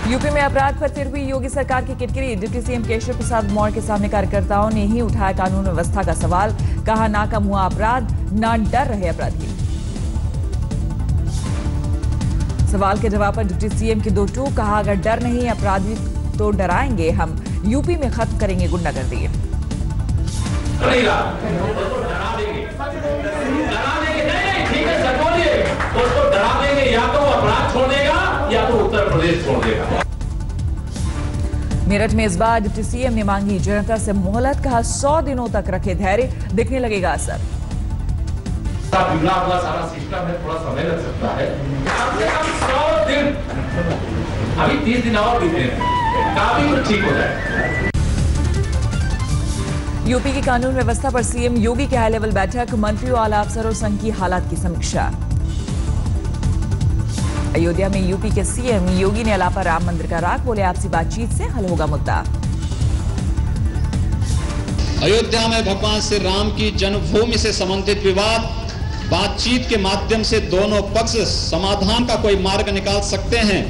UP में अपराध पर फिर हुई योगी सरकार की किटकिरी। डिप्टी सीएम केशव प्रसाद मौर्य के सामने कार्यकर्ताओं ने ही उठाया कानून व्यवस्था का सवाल। कहा ना कम हुआ अपराध, ना डर रहे अपराधी। सवाल के जवाब पर डिप्टी सीएम की दो टूक। कहा अगर डर नहीं अपराधी तो डराएंगे हम, यूपी में खत्म करेंगे गुंडागर्दी। उसको डरा देंगे, या तो अपराध छोड़ देगा या तो उत्तर प्रदेश छोड़ देगा। मेरठ में इस बार डिप्टी सीएम ने मांगी जनता से मोहलत। कहा 100 दिनों तक रखे धैर्य, दिखने लगेगा असर। सारा सिस्टम है, थोड़ा समय लग सकता है, कम से कम 100 दिन, अभी 30 दिन और बीते काफी कुछ ठीक हो जाए। यूपी की कानून व्यवस्था पर सीएम योगी की हाई लेवल बैठक। मंत्रियों, आला अफसरों संघ की हालात की समीक्षा। अयोध्या में यूपी के सीएम योगी ने अलापा राम मंदिर का राग। बोले आपसी बातचीत से हल होगा मुद्दा। अयोध्या में भगवान श्री राम की जन्मभूमि से संबंधित विवाद बातचीत के माध्यम से दोनों पक्ष समाधान का कोई मार्ग निकाल सकते हैं।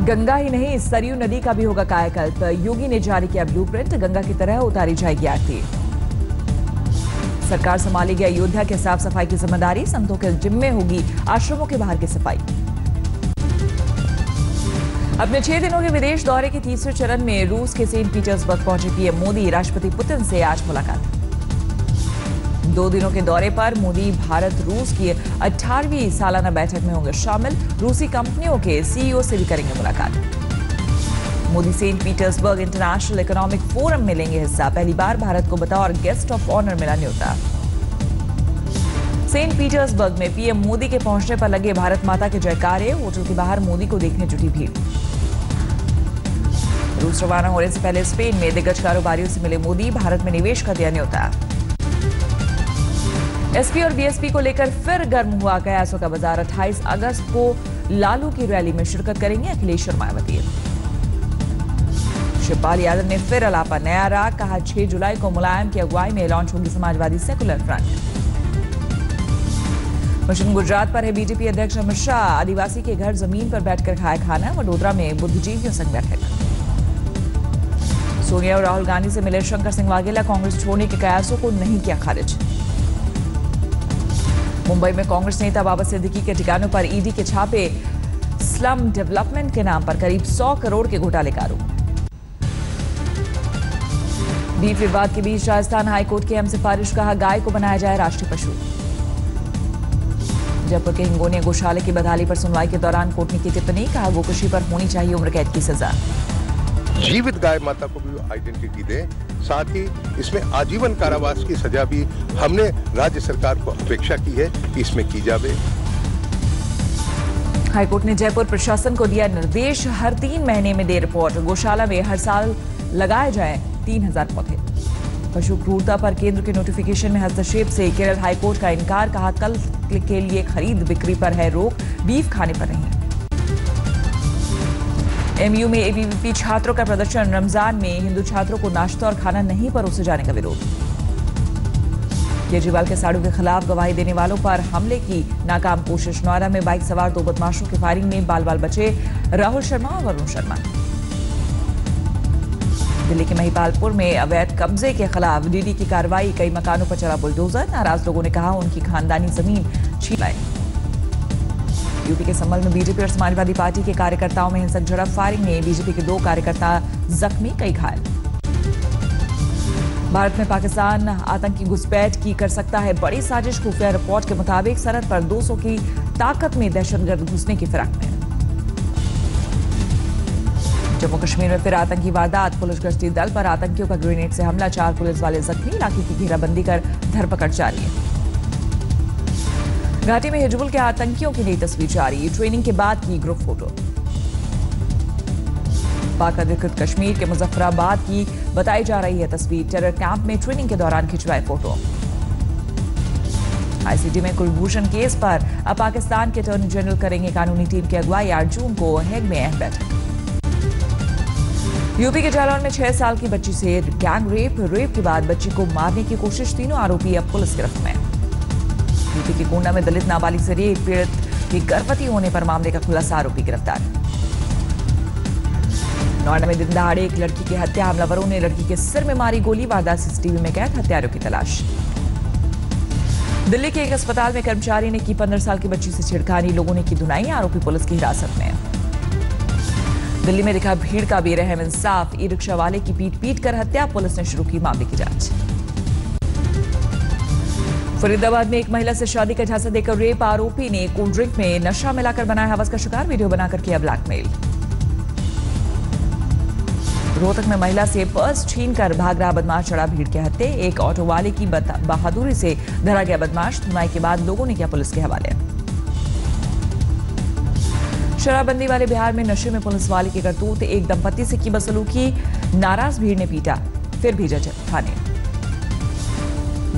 गंगा ही नहीं, सरयू नदी का भी होगा कायाकल्प। योगी ने जारी किया ब्लूप्रिंट। गंगा की तरह उतारी जाएगी आरती। सरकार संभालेगी अयोध्या के साफ सफाई की जिम्मेदारी। संतों के जिम्मे होगी आश्रमों के बाहर की सफाई। अपने 6 दिनों के विदेश दौरे के तीसरे चरण में रूस के सेंट पीटर्सबर्ग पहुंचे पीएम मोदी। राष्ट्रपति पुतिन से आज मुलाकात। 2 दिनों के दौरे पर मोदी भारत रूस की 18वीं सालाना बैठक में होंगे शामिल। रूसी कंपनियों के सीईओ से भी करेंगे मुलाकात। Modi Saint Petersburg International Economic Forum में लेंगे हिस्सा। पहली बार भारत को बतौर गेस्ट ऑफ ऑनर मिला न्योता। सेंट पीटर्सबर्ग में पीएम मोदी के पहुंचने पर लगे भारत माता के जयकारे। होटल के बाहर मोदी को देखने जुटी भीड़। रूस रवाना होने से पहले स्पेन में दिग्गज कारोबारियों से मिले मोदी। भारत में निवेश का दिया न्योता। एसपी और बीएसपी को लेकर फिर गर्म हुआ कयासों का बाजार। 28 अगस्त को लालू की रैली में शिरकत करेंगे अखिलेश और मायावती। शिवपाल यादव ने फिर अलापा नया राग। कहा 6 जुलाई को मुलायम की अगुवाई में लॉन्च होगी Samajwadi secular front. Mission Gujarat पर है बीजेपी अध्यक्ष अमित शाह। आदिवासी के घर जमीन पर बैठकर खाया खाना। वडोदरा में बुद्धिजीवियों संग बैठक। सोनिया और राहुल गांधी से मिले शंकर सिंह वाघेला। कांग्रेस छोड़ने के कयासों को नहीं किया खारिज। मुंबई में कांग्रेस नेता बाबा सिद्दीकी के ठिकानों पर ईडी के छापे। स्लम डेवलपमेंट के नाम पर करीब 100 करोड़ के घोटाले का आरोप। बीफ विवाद के बीच राजस्थान हाईकोर्ट की अहम सिफारिश। कहा गाय को बनाया जाए राष्ट्रीय पशु। जयपुर के हिंगोनिया गौशाले की बदहाली पर सुनवाई के दौरान कोर्ट ने की टिप्पणी। कहा गोकशी पर होनी चाहिए उम्र कैद की सजा। जीवित गाय माता को भी आइडेंटिटी दे, साथ ही इसमें आजीवन कारावास की सजा भी हमने राज्य सरकार को अपेक्षा की है कि इसमें की जाए। हाईकोर्ट ने जयपुर प्रशासन को दिया निर्देश। हर 3 महीने में दे रिपोर्ट। गौशाला में हर साल लगाए जाएं 3000 पौधे। पशु क्रूरता पर केंद्र के नोटिफिकेशन में हस्तक्षेप से केरल हाईकोर्ट का इनकार। कहा कल के लिए खरीद बिक्री पर है रोक, बीफ खाने पर नहीं। एमयू में एबीवीपी छात्रों का प्रदर्शन। रमजान में हिंदू छात्रों को नाश्ता और खाना नहीं परोसे जाने का विरोध। केजरीवाल के साड़ू के खिलाफ गवाही देने वालों पर हमले की नाकाम कोशिश। नोएडा में बाइक सवार 2 बदमाशों की फायरिंग में बाल बाल बचे राहुल शर्मा और वरुण शर्मा। दिल्ली के महिपालपुर में अवैध कब्जे के खिलाफ डीडी की कार्रवाई। कई मकानों पर चला बुलडोजर। नाराज लोगों ने कहा उनकी खानदानी जमीन छीन लाए। यूपी के संभल में बीजेपी और समाजवादी पार्टी के कार्यकर्ताओं में हिंसक झड़प। फायरिंग में बीजेपी के 2 कार्यकर्ता जख्मी, कई घायल। भारत में पाकिस्तान आतंकी घुसपैठ की कर सकता है बड़ी साजिश। खुफिया रिपोर्ट के मुताबिक सरहद पर 200 की ताकत में दहशतगर्द घुसने की फिराक में। जम्मू कश्मीर में फिर आतंकी वारदात। पुलिस गश्ती दल पर आतंकियों का ग्रेनेड से हमला। 4 पुलिस वाले जख्मी। इलाके की घेराबंदी कर धरपकड़ जारी है। घाटी में हिजबुल के आतंकियों की नई तस्वीर जारी। ट्रेनिंग के बाद की ग्रुप फोटो। पाक अधिकृत कश्मीर के मुजफ्फराबाद की बताई जा रही है तस्वीर। टेरर कैंप में ट्रेनिंग के दौरान खिंचवाए फोटो। आईसीटी में कुलभूषण केस पर अब पाकिस्तान के अटॉर्नी जनरल करेंगे कानूनी टीम की अगुवाई। 8 जून को हेग में अहम बैठक। यूपी के जालौन में 6 साल की बच्ची से गैंग रेप के बाद बच्ची को मारने की कोशिश। 3 आरोपी अब पुलिस गिरफ्त में। यूपी के गोंडा में दलित नाबालिग से रेप। पीड़ित के गर्भवती होने पर मामले का खुलासा। आरोपी गिरफ्तार। नोएडा में दिन दहाड़े एक लड़की की हत्या, हमलावरों ने लड़की के सिर में मारी गोली, वारदात सीसीटीवी में कैद, हत्यारों की तलाश। दिल्ली के एक अस्पताल में कर्मचारी ने की 15 साल की बच्ची से छेड़खानी, लोगों ने की धुनाई, आरोपी पुलिस की हिरासत में। दिल्ली में दिखा भीड़ का बेरहम इंसाफ, ई रिक्शा वाले की पीट कर हत्या, पुलिस ने शुरू की मामले की जांच। फरीदाबाद में एक महिला से शादी का झांसा देकर रेप, आरोपी ने कोल्ड ड्रिंक में नशा मिलाकर बनाया हवस का शिकार, वीडियो बनाकर किया ब्लैकमेल। रोहतक में महिला से पर्स छीनकर भाग रहा बदमाश चढ़ा भीड़ के हत्थे, एक ऑटो वाले की बहादुरी से धरा गया बदमाश, धुनाई के बाद लोगों ने किया पुलिस के हवाले। शराबबंदी वाले बिहार में नशे में पुलिस वाले की करतूत, एक दंपति से की बदसलूकी, नाराज भीड़ ने पीटा, फिर भेजा थाने।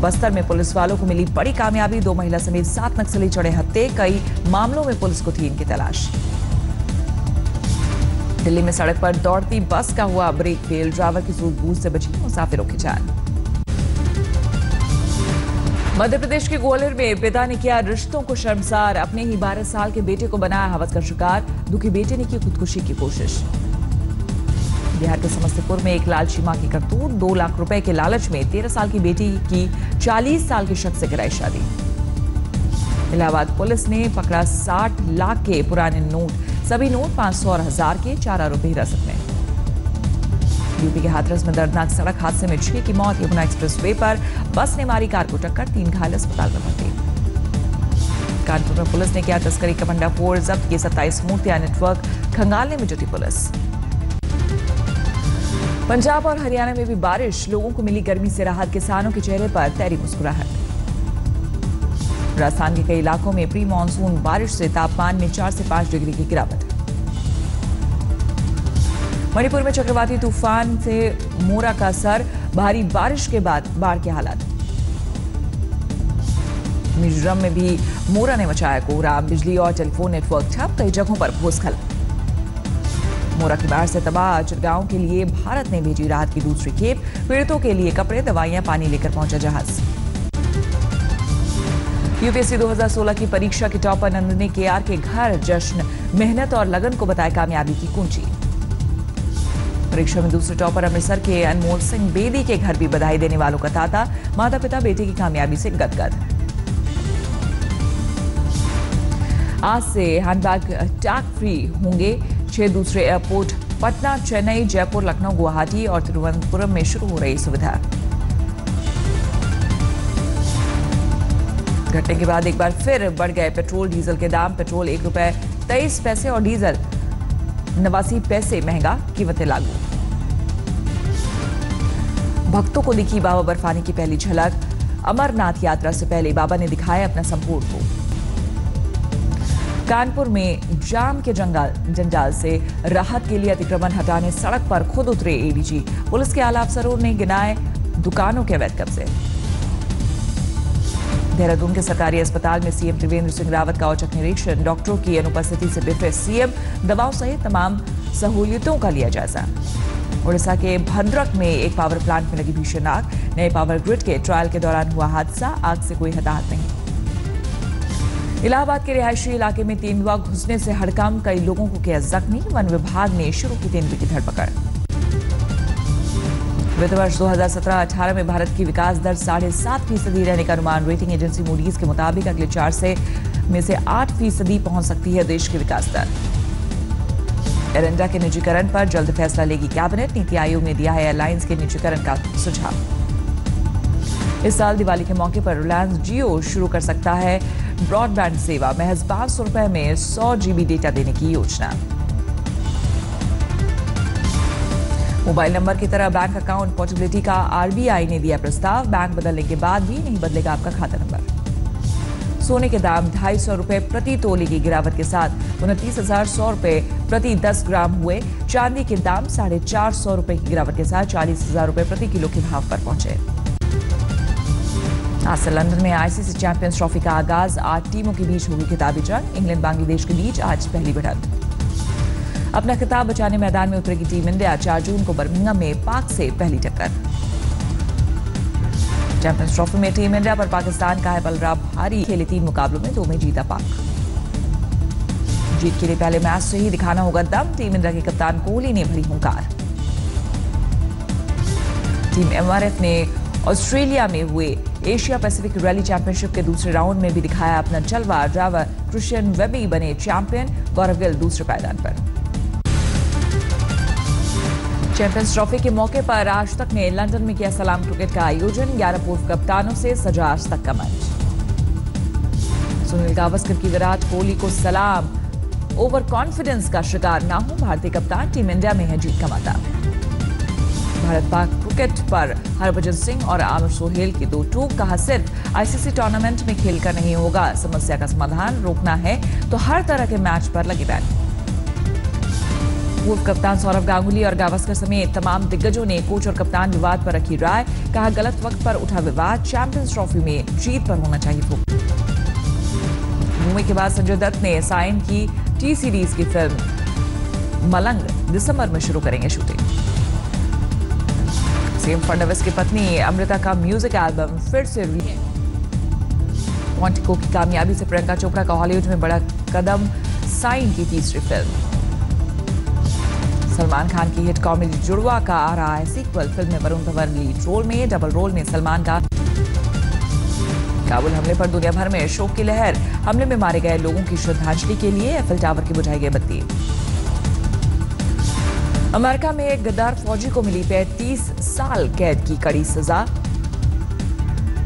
बस्तर में पुलिस वालों को मिली बड़ी कामयाबी, 2 महिला समेत 7 नक्सली चढ़े हत्थे, कई मामलों में पुलिस को थी इनकी तलाश। दिल्ली में सड़क पर दौड़ती बस का हुआ ब्रेक फेल, ड्राइवर की सूझबूझ से बची मुसाफिरों की जान। मध्य प्रदेश के ग्वालियर में पिता ने किया रिश्तों को शर्मसार, अपने ही 12 साल के बेटे को बनाया हवस का शिकार, दुखी बेटे ने की खुदकुशी की कोशिश। बिहार के समस्तीपुर में एक लालची मां की करतूत, 2 लाख रुपए के लालच में 13 साल की बेटी की 40 साल के शख्स से कराई शादी। इलाहाबाद पुलिस ने पकड़ा 60 लाख के पुराने नोट, सभी नोट 500 और 1000 के, 4 आरोपी हिरासत में। यूपी के हाथरस में दर्दनाक सड़क हादसे में 6 की मौत, यमुना एक्सप्रेस वे पर बस ने मारी कार को टक्कर, 3 घायल अस्पताल में भर्ती। कानपुर में पुलिस ने किया तस्करी का भंडाफोड़, जब्त की 27 मूर्तियां, नेटवर्क खंगालने में जुटी पुलिस। पंजाब और हरियाणा में भी बारिश, लोगों को मिली गर्मी से राहत, किसानों के चेहरे पर तैरी मुस्कुराहट। राजस्थान के कई इलाकों में प्री मानसून बारिश से तापमान में 4 से 5 डिग्री की गिरावट। मणिपुर में चक्रवाती तूफान से मोरा का असर, भारी बारिश के बाद बाढ़ के हालात। मिजोरम में भी मोरा ने मचाया कोहराम, बिजली और टेलीफोन नेटवर्क ठप, कई जगहों पर भूस्खलन। मोरा की बाढ़ से तबाह चिरगांव के लिए भारत ने भेजी राहत की दूसरी खेप, पीड़ितों के लिए कपड़े, दवाइयां, पानी लेकर पहुंचा जहाज। यूपीएससी 2016 की परीक्षा के टॉपर नंदिनी केआर के घर जश्न, मेहनत और लगन को बताया कामयाबी की कुंजी। परीक्षा में दूसरे टॉपर अमृतसर के अनमोल सिंह बेदी के घर भी बधाई देने वालों का तांता, माता पिता बेटे की कामयाबी से गदगद। आज से हैंडबैग टैग फ्री होंगे, 6 दूसरे एयरपोर्ट पटना, चेन्नई, जयपुर, लखनऊ, गुवाहाटी और तिरुवनंतपुरम में शुरू हो रही सुविधा। घटने के बाद एक बार फिर बढ़ गए पेट्रोल डीजल के दाम, पेट्रोल ₹1.23 और डीजल 89 पैसे महंगा, कीमतें लागू। भक्तों को दिखी बाबा बर्फानी की पहली झलक, अमरनाथ यात्रा से पहले बाबा ने दिखाया अपना संपूर्ण रूप। कानपुर में जाम के जंजाल से राहत के लिए अतिक्रमण हटाने सड़क पर खुद उतरे एडीजी, पुलिस के आला अफसरों ने गिनाए दुकानों के अवैध कब्जे। देहरादून के सरकारी अस्पताल में सीएम त्रिवेंद्र सिंह रावत का औचक निरीक्षण, डॉक्टरों की अनुपस्थिति से बिफरे सीएम, दवाओं सहित तमाम सहूलियतों का लिया जायजा। उड़ीसा के भद्रक में एक पावर प्लांट में लगी भीषण आग, नए पावर ग्रिड के ट्रायल के दौरान हुआ हादसा, आग से कोई हताहत नहीं। इलाहाबाद के रिहायशी इलाके में तेंदुआ घुसने से हड़कंप, कई लोगों को किया जख्मी, वन विभाग ने शुरू की तेंदुए की धरपकड़। वित्त वर्ष 2017-18 में भारत की विकास दर 7.5% रहने का अनुमान, रेटिंग एजेंसी मूडीज के मुताबिक अगले 4 में से 8% पहुंच सकती है देश की विकास दर। एयरइंडिया के निजीकरण पर जल्द फैसला लेगी कैबिनेट, नीति आयोग ने दिया है एयरलाइंस के निजीकरण का सुझाव। इस साल दिवाली के मौके पर रिलायंस जियो शुरू कर सकता है ब्रॉडबैंड सेवा, महज 500 रुपए में 100 GB डेटा देने की योजना। मोबाइल नंबर की तरह बैंक अकाउंट पोर्टेबिलिटी का आरबीआई ने दिया प्रस्ताव, बैंक बदलने के बाद भी नहीं बदलेगा आपका खाता नंबर। सोने के दाम 250 रुपए प्रति तोले की गिरावट के साथ 29,100 रुपए प्रति 10 ग्राम हुए। चांदी के दाम 450 रुपए की गिरावट के साथ 40,000 रुपए प्रति किलो के भाव पर पहुंचे। आज से लंदन में आईसीसी चैंपियंस ट्रॉफी का आगाज, 8 टीमों के बीच होगी खिताबी जंग, इंग्लैंड बांग्लादेश के बीच आज पहली भिड़ंत। अपना खिताब बचाने मैदान में उतरेगी टीम इंडिया, 4 जून को बर्मिंघम में पाक से पहली टक्कर। चैंपियंस ट्रॉफी में टीम इंडिया पर पाकिस्तान का है पलड़ा भारी, खेले 3 मुकाबलों में 2 में जीता पाक। जीत के लिए पहले मैच से ही दिखाना होगा दम, टीम इंडिया के कप्तान कोहली ने भरी हुंकार। टीम एमआरएफ ने ऑस्ट्रेलिया में हुए एशिया पैसिफिक रैली चैंपियनशिप के दूसरे राउंड में भी दिखाया अपना जलवा। ड्राइवर क्रिश्चियन वेबी बने चैंपियन, गौरव गिल दूसरे पायदान पर। चैंपियंस ट्रॉफी के मौके पर आज तक ने लंदन में किया सलाम क्रिकेट का आयोजन। 11 पूर्व कप्तानों से सजा आज तक का मंच। सुनील गावस्कर की विराट कोहली को सलाम। ओवर कॉन्फिडेंस का शिकार ना हो भारतीय कप्तान, टीम इंडिया में है जीत का माता। भारत पाक क्रिकेट पर हरभजन सिंह और आमिर सोहेल की दो टूक, कहा सिर्फ आईसीसी टूर्नामेंट में खेलकर नहीं होगा, समस्या का समाधान रोकना है तो हर तरह के मैच पर लगी बैन। पूर्व कप्तान सौरव गांगुली और गावस्कर समेत तमाम दिग्गजों ने कोच और कप्तान विवाद पर रखी राय, कहा गलत वक्त पर उठा विवाद, चैंपियंस ट्रॉफी में जीत पर होना चाहिए फोकस। मूवी के बाद संजय दत्त ने साइन की टी सीरीज की फिल्म मलंग, दिसंबर में शुरू करेंगे शूटिंग। सीएम फडणवीस की पत्नी अमृता का म्यूजिक एल्बम फिर से क्वांटिको की कामयाबी से प्रियंका चोपड़ा का हॉलीवुड में बड़ा कदम, साइन की तीसरी फिल्म। सलमान खान की हिट कॉमेडी जुड़वा का आ रहा है सीक्वल, फिल्म में वरुण धवन लीड रोल में, डबल रोल में सलमान का। काबुल हमले पर दुनिया भर में शोक की लहर, हमले में मारे गए लोगों की श्रद्धांजलि के लिए एफिल टावर की बुझाई गई बत्ती। अमेरिका में एक गद्दार फौजी को मिली 35 साल कैद की कड़ी सजा।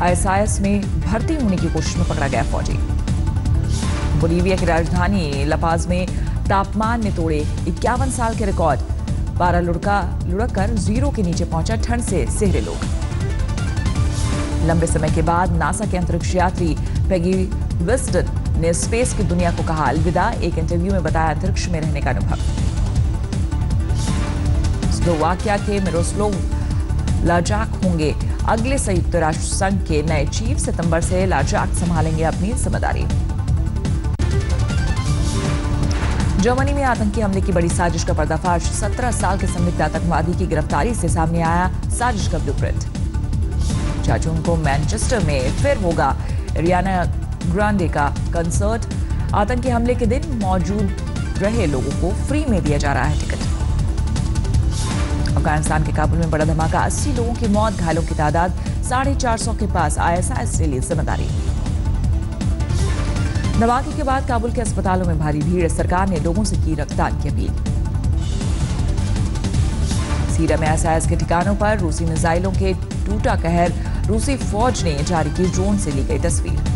आईएसआईएस में भर्ती होने की कोशिश में पकड़ा गया फौजी। बोलीविया की राजधानी लपाज में तापमान ने तोड़े 51 साल के रिकॉर्ड, पारा लुढ़क कर जीरो के नीचे पहुंचा, ठंड से सिहरे लोग। लंबे समय के बाद नासा के अंतरिक्ष यात्री पेगी विस्टन ने स्पेस की दुनिया को कहा अलविदा, एक इंटरव्यू में बताया अंतरिक्ष में रहने का अनुभव। स्लोवाकिया के मिरोस्लाव लाजाक होंगे अगले संयुक्त राष्ट्र संघ के नए चीफ, सितंबर से लाजाक संभालेंगे अपनी जिम्मेदारी। जर्मनी में आतंकी हमले की बड़ी साजिश का पर्दाफाश, 17 साल के संदिग्ध आतंकवादी की गिरफ्तारी से सामने आया साजिश का ब्लूप्रिंट। 4 जून को मैनचेस्टर में फिर होगा एरियाना ग्रांडे का कंसर्ट, आतंकी हमले के दिन मौजूद रहे लोगों को फ्री में दिया जा रहा है टिकट। अफगानिस्तान के काबुल में बड़ा धमाका, 80 लोगों की मौत, घायलों की तादाद 450 के पास, आईएसआईएस से ली जिम्मेदारी। धमाके के बाद काबुल के अस्पतालों में भारी भीड़, सरकार ने लोगों से की रक्तदान की अपील। सीरिया में आईएसआईएस के ठिकानों पर रूसी मिसाइलों के टूटा कहर, रूसी फौज ने जारी की ड्रोन से ली गई तस्वीर।